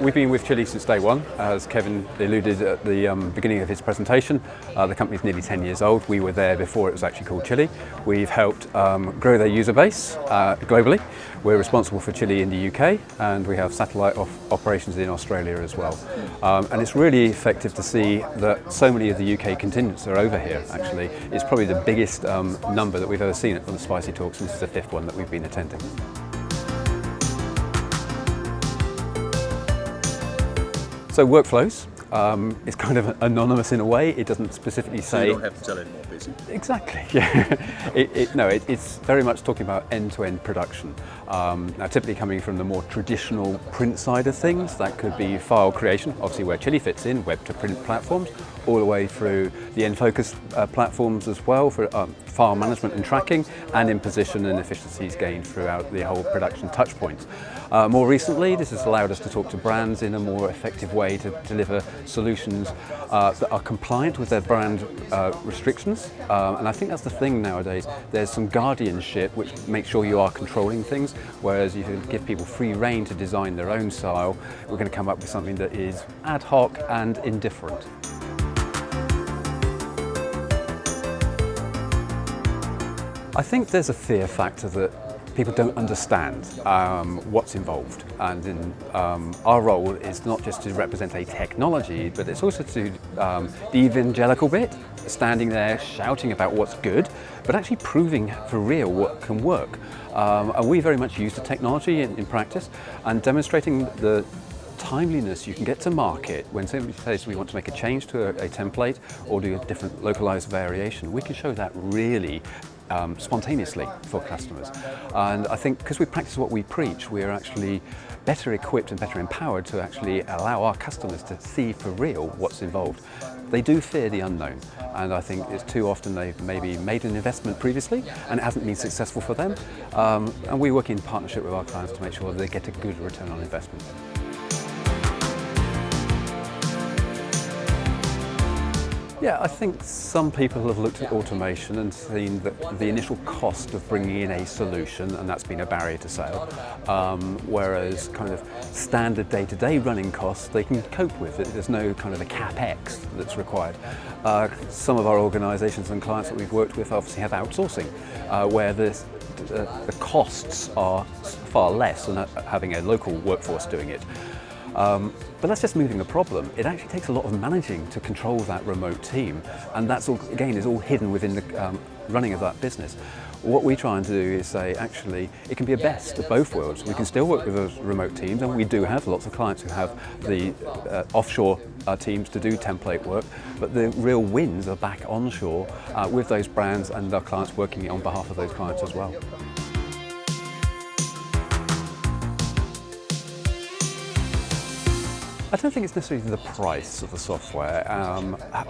We've been with Chili since day one. As Kevin alluded at the beginning of his presentation, the company's nearly 10 years old. We were there before it was actually called Chili. We've helped grow their user base globally. We're responsible for Chili in the UK, and we have satellite operations in Australia as well. And it's really effective to see that so many of the UK contingents are over here, actually. It's probably the biggest number that we've ever seen at the SPICYtalks, and this is the 5th one that we've been attending. So Workflowz is kind of anonymous in a way. It doesn't specifically say... So you don't have to tell anyone what busy. Exactly, yeah. It's very much talking about end-to-end production. Now typically coming from the more traditional print side of things, that could be file creation, obviously where Chili fits in, web to print platforms, all the way through the end-focus platforms as well for file management and tracking, and imposition and efficiencies gained throughout the whole production touch points. More recently, this has allowed us to talk to brands in a more effective way to deliver solutions that are compliant with their brand restrictions. And I think that's the thing nowadays. There's some guardianship which makes sure you are controlling things, whereas you can give people free rein to design their own style. We're going to come up with something that is ad hoc and indifferent. I think there's a fear factor that people don't understand what's involved, and our role is not just to represent a technology, but it's also to the evangelical bit, standing there shouting about what's good, but actually proving for real what can work. And we very much use the technology in practice, and demonstrating the timeliness you can get to market when somebody says we want to make a change to a template or do a different localized variation. We can show that really spontaneously for customers. And I think because we practice what we preach, we're actually better equipped and better empowered to actually allow our customers to see for real what's involved. They do fear the unknown, and I think it's too often they've maybe made an investment previously and it hasn't been successful for them. And we work in partnership with our clients to make sure they get a good return on investment. Yeah, I think some people have looked at automation and seen that the initial cost of bringing in a solution, and that's been a barrier to sale, whereas kind of standard day-to-day running costs they can cope with. There's no kind of a capex that's required. Some of our organisations and clients that we've worked with obviously have outsourcing, where the costs are far less than having a local workforce doing it. But that's just moving the problem. It actually takes a lot of managing to control that remote team, and that's all, again, is all hidden within the running of that business. What we try and do is say, actually, it can be a best of both worlds. We can still work with those remote teams, and we do have lots of clients who have the offshore teams to do template work, but the real wins are back onshore with those brands and our clients working on behalf of those clients as well. I don't think it's necessarily the price of the software.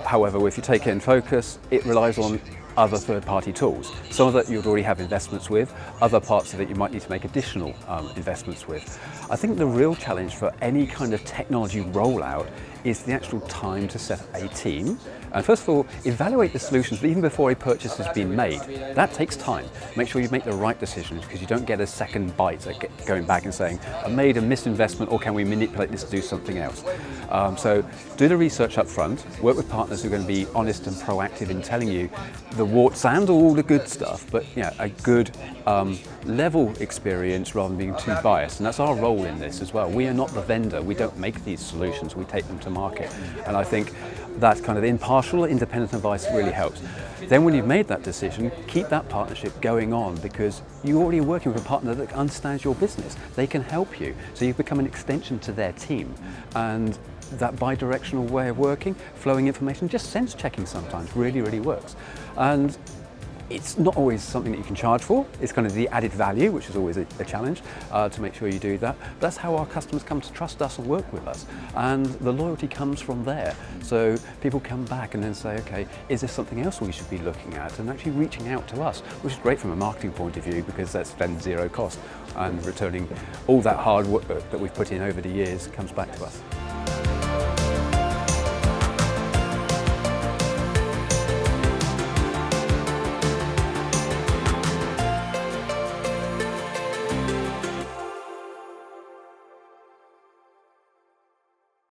However, if you take InFocus, it relies on other third-party tools. Some of that you'd already have investments with, other parts of it you might need to make additional investments with. I think the real challenge for any kind of technology rollout is the actual time to set a team. And first of all, evaluate the solutions even before a purchase has been made. That takes time. Make sure you make the right decisions, because you don't get a second bite at going back and saying, I made a misinvestment, or can we manipulate this to do something else? So do the research up front, work with partners who are going to be honest and proactive in telling you the warts and all the good stuff, but yeah, a good level experience rather than being too biased. And that's our role in this as well. We are not the vendor. We don't make these solutions. We take them to market. And I think that kind of impartial, independent advice really helps. Then when you've made that decision, keep that partnership going on, because you're already working with a partner that understands your business. They can help you. So you become an extension to their team. And that bi-directional way of working, flowing information, just sense checking sometimes really, really works. And it's not always something that you can charge for. It's kind of the added value, which is always a challenge to make sure you do that. But that's how our customers come to trust us and work with us. And the loyalty comes from there. So people come back and then say, okay, is there something else we should be looking at? And actually reaching out to us, which is great from a marketing point of view, because that's then zero cost. And returning all that hard work that we've put in over the years comes back to us.